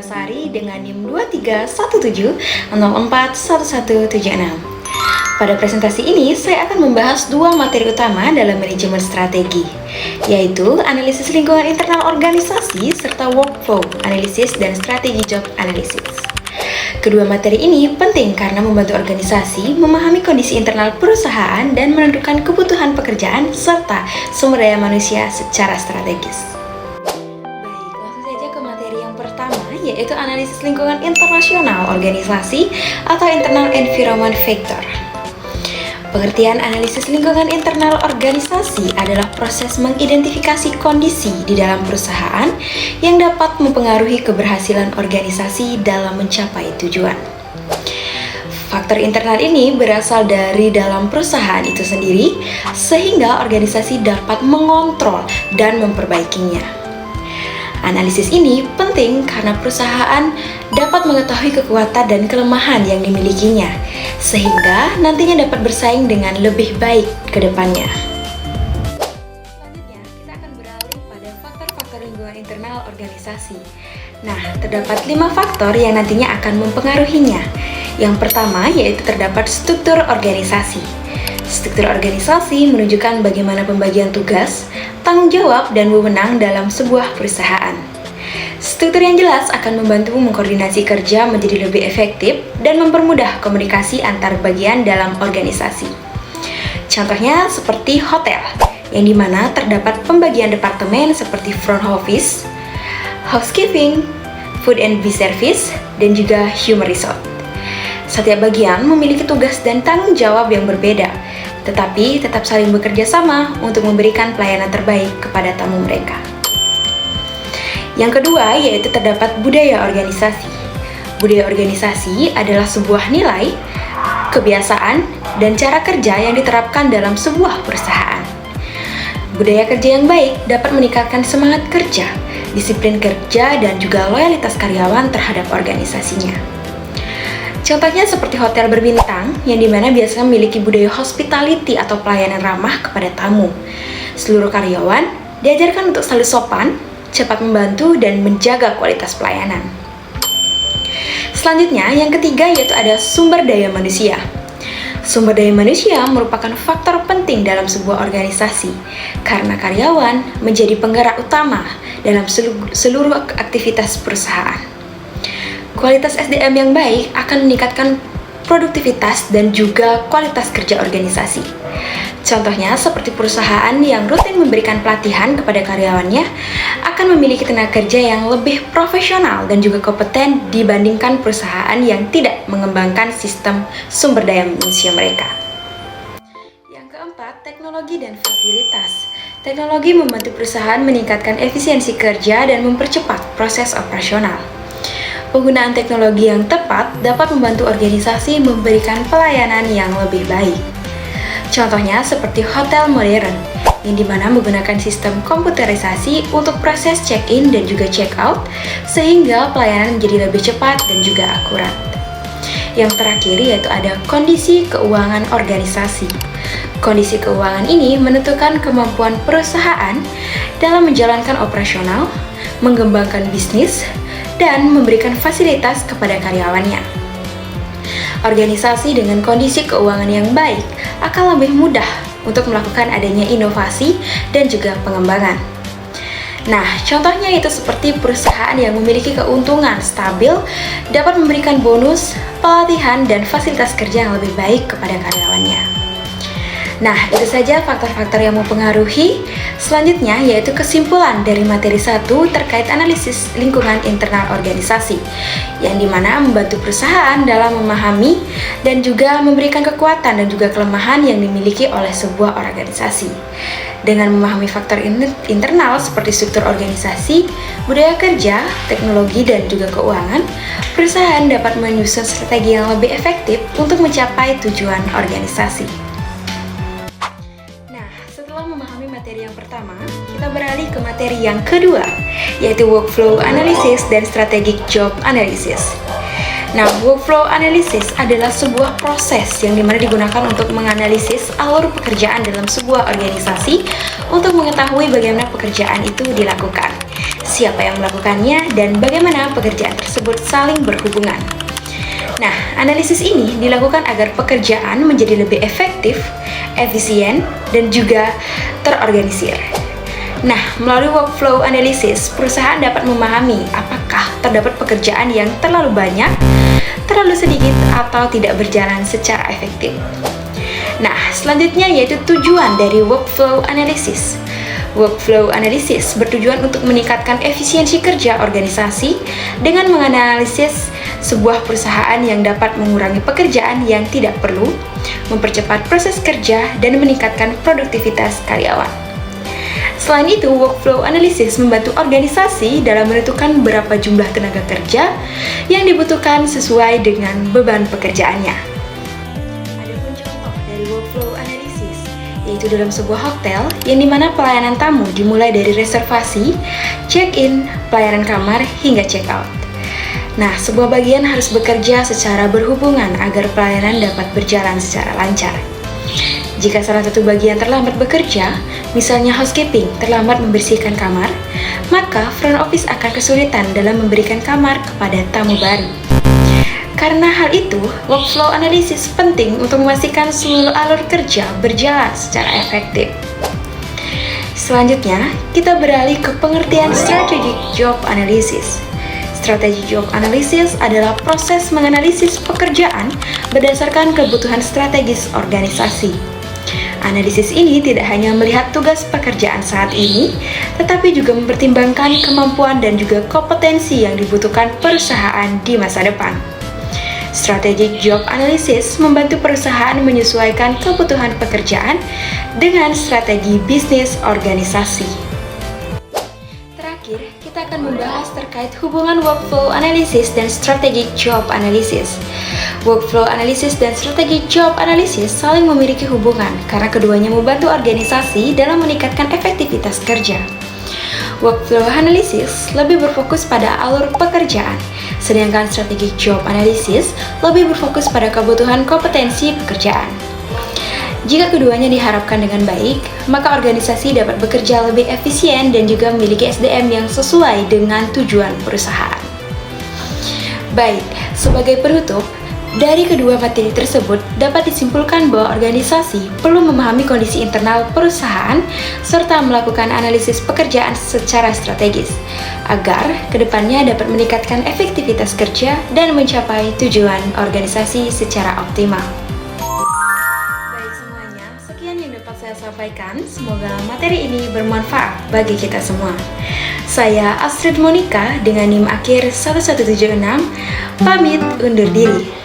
Sari dengan NIM 2317041176. Pada presentasi ini, saya akan membahas dua materi utama dalam manajemen strategi, yaitu analisis lingkungan internal organisasi serta workflow analisis dan strategi job analisis. Kedua materi ini penting karena membantu organisasi memahami kondisi internal perusahaan dan menentukan kebutuhan pekerjaan serta sumber daya manusia secara strategis. Baik, langsung saja ke materi yang pertama, yaitu analisis lingkungan internasional organisasi atau internal environment factor. Pengertian analisis lingkungan internal organisasi adalah proses mengidentifikasi kondisi di dalam perusahaan yang dapat mempengaruhi keberhasilan organisasi dalam mencapai tujuan. Faktor internal ini berasal dari dalam perusahaan itu sendiri, sehingga organisasi dapat mengontrol dan memperbaikinya. Analisis ini penting karena perusahaan dapat mengetahui kekuatan dan kelemahan yang dimilikinya, sehingga nantinya dapat bersaing dengan lebih baik ke depannya. Selanjutnya, kita akan beralih pada faktor-faktor lingkungan internal organisasi. Nah, terdapat 5 faktor yang nantinya akan mempengaruhinya. Yang pertama yaitu terdapat struktur organisasi. Struktur organisasi menunjukkan bagaimana pembagian tugas, tanggung jawab, dan wewenang dalam sebuah perusahaan. Struktur yang jelas akan membantu mengkoordinasi kerja menjadi lebih efektif dan mempermudah komunikasi antar bagian dalam organisasi. Contohnya seperti hotel, yang dimana terdapat pembagian departemen seperti front office, housekeeping, food and beverage service, dan juga human resource. Setiap bagian memiliki tugas dan tanggung jawab yang berbeda, tetapi tetap saling bekerja sama untuk memberikan pelayanan terbaik kepada tamu mereka. Yang kedua yaitu terdapat budaya organisasi. Budaya organisasi adalah sebuah nilai, kebiasaan, dan cara kerja yang diterapkan dalam sebuah perusahaan. Budaya kerja yang baik dapat meningkatkan semangat kerja, disiplin kerja, dan juga loyalitas karyawan terhadap organisasinya. Contohnya seperti hotel berbintang, yang dimana biasanya memiliki budaya hospitality atau pelayanan ramah kepada tamu. Seluruh karyawan diajarkan untuk selalu sopan, cepat membantu, dan menjaga kualitas pelayanan. Selanjutnya, yang ketiga yaitu ada sumber daya manusia. Sumber daya manusia merupakan faktor penting dalam sebuah organisasi, karena karyawan menjadi penggerak utama dalam seluruh aktivitas perusahaan. Kualitas SDM yang baik akan meningkatkan produktivitas dan juga kualitas kerja organisasi. Contohnya seperti perusahaan yang rutin memberikan pelatihan kepada karyawannya akan memiliki tenaga kerja yang lebih profesional dan juga kompeten dibandingkan perusahaan yang tidak mengembangkan sistem sumber daya manusia mereka. Yang keempat, teknologi dan fasilitas. Teknologi membantu perusahaan meningkatkan efisiensi kerja dan mempercepat proses operasional. Penggunaan teknologi yang tepat dapat membantu organisasi memberikan pelayanan yang lebih baik. Contohnya seperti hotel modern, yang dimana menggunakan sistem komputerisasi untuk proses check-in dan juga check-out, sehingga pelayanan menjadi lebih cepat dan juga akurat. Yang terakhir yaitu ada kondisi keuangan organisasi. Kondisi keuangan ini menentukan kemampuan perusahaan dalam menjalankan operasional, mengembangkan bisnis, dan memberikan fasilitas kepada karyawannya. Organisasi dengan kondisi keuangan yang baik akan lebih mudah untuk melakukan adanya inovasi dan juga pengembangan. Nah, contohnya itu seperti perusahaan yang memiliki keuntungan stabil dapat memberikan bonus, pelatihan, dan fasilitas kerja yang lebih baik kepada karyawannya. Nah, itu saja faktor-faktor yang mempengaruhi. Selanjutnya yaitu kesimpulan dari materi 1 terkait analisis lingkungan internal organisasi, yang dimana membantu perusahaan dalam memahami dan juga memberikan kekuatan dan juga kelemahan yang dimiliki oleh sebuah organisasi. Dengan memahami faktor internal seperti struktur organisasi, budaya kerja, teknologi, dan juga keuangan, perusahaan dapat menyusun strategi yang lebih efektif untuk mencapai tujuan organisasi. Memahami materi yang pertama, kita beralih ke materi yang kedua, yaitu workflow analysis dan strategic job analysis. Nah, workflow analysis adalah sebuah proses yang dimana digunakan untuk menganalisis alur pekerjaan dalam sebuah organisasi untuk mengetahui bagaimana pekerjaan itu dilakukan, siapa yang melakukannya, dan bagaimana pekerjaan tersebut saling berhubungan. Nah, analisis ini dilakukan agar pekerjaan menjadi lebih efektif, efisien, dan juga terorganisir. Nah, melalui workflow analysis, perusahaan dapat memahami apakah terdapat pekerjaan yang terlalu banyak, terlalu sedikit, atau tidak berjalan secara efektif. Nah, selanjutnya yaitu tujuan dari workflow analysis. Workflow analysis bertujuan untuk meningkatkan efisiensi kerja organisasi dengan menganalisis sebuah perusahaan yang dapat mengurangi pekerjaan yang tidak perlu, mempercepat proses kerja, dan meningkatkan produktivitas karyawan. Selain itu, workflow analysis membantu organisasi dalam menentukan berapa jumlah tenaga kerja yang dibutuhkan sesuai dengan beban pekerjaannya. Adapun contoh dari workflow analysis yaitu dalam sebuah hotel yang dimana pelayanan tamu dimulai dari reservasi, check-in, pelayanan kamar, hingga check-out. Nah, sebuah bagian harus bekerja secara berhubungan agar pelayanan dapat berjalan secara lancar. Jika salah satu bagian terlambat bekerja, misalnya housekeeping terlambat membersihkan kamar, maka front office akan kesulitan dalam memberikan kamar kepada tamu baru. Karena hal itu, workflow analysis penting untuk memastikan seluruh alur kerja berjalan secara efektif. Selanjutnya, kita beralih ke pengertian strategic job analysis. Strategic job analysis adalah proses menganalisis pekerjaan berdasarkan kebutuhan strategis organisasi. Analisis ini tidak hanya melihat tugas pekerjaan saat ini, tetapi juga mempertimbangkan kemampuan dan juga kompetensi yang dibutuhkan perusahaan di masa depan. Strategic job analysis membantu perusahaan menyesuaikan kebutuhan pekerjaan dengan strategi bisnis organisasi. Terakhir, kita akan membahas terkait hubungan workflow analysis dan strategic job analysis. Workflow analysis dan strategic job analysis saling memiliki hubungan karena keduanya membantu organisasi dalam meningkatkan efektivitas kerja. Workflow analysis lebih berfokus pada alur pekerjaan, sedangkan strategic job analysis lebih berfokus pada kebutuhan kompetensi pekerjaan. Jika keduanya diharapkan dengan baik, maka organisasi dapat bekerja lebih efisien dan juga memiliki SDM yang sesuai dengan tujuan perusahaan. Baik, sebagai penutup, dari kedua materi tersebut dapat disimpulkan bahwa organisasi perlu memahami kondisi internal perusahaan serta melakukan analisis pekerjaan secara strategis agar kedepannya dapat meningkatkan efektivitas kerja dan mencapai tujuan organisasi secara optimal. Baik semuanya, sekian yang dapat saya sampaikan. Semoga materi ini bermanfaat bagi kita semua. Saya Astrid Monica dengan NIM akhir 1176, pamit undur diri.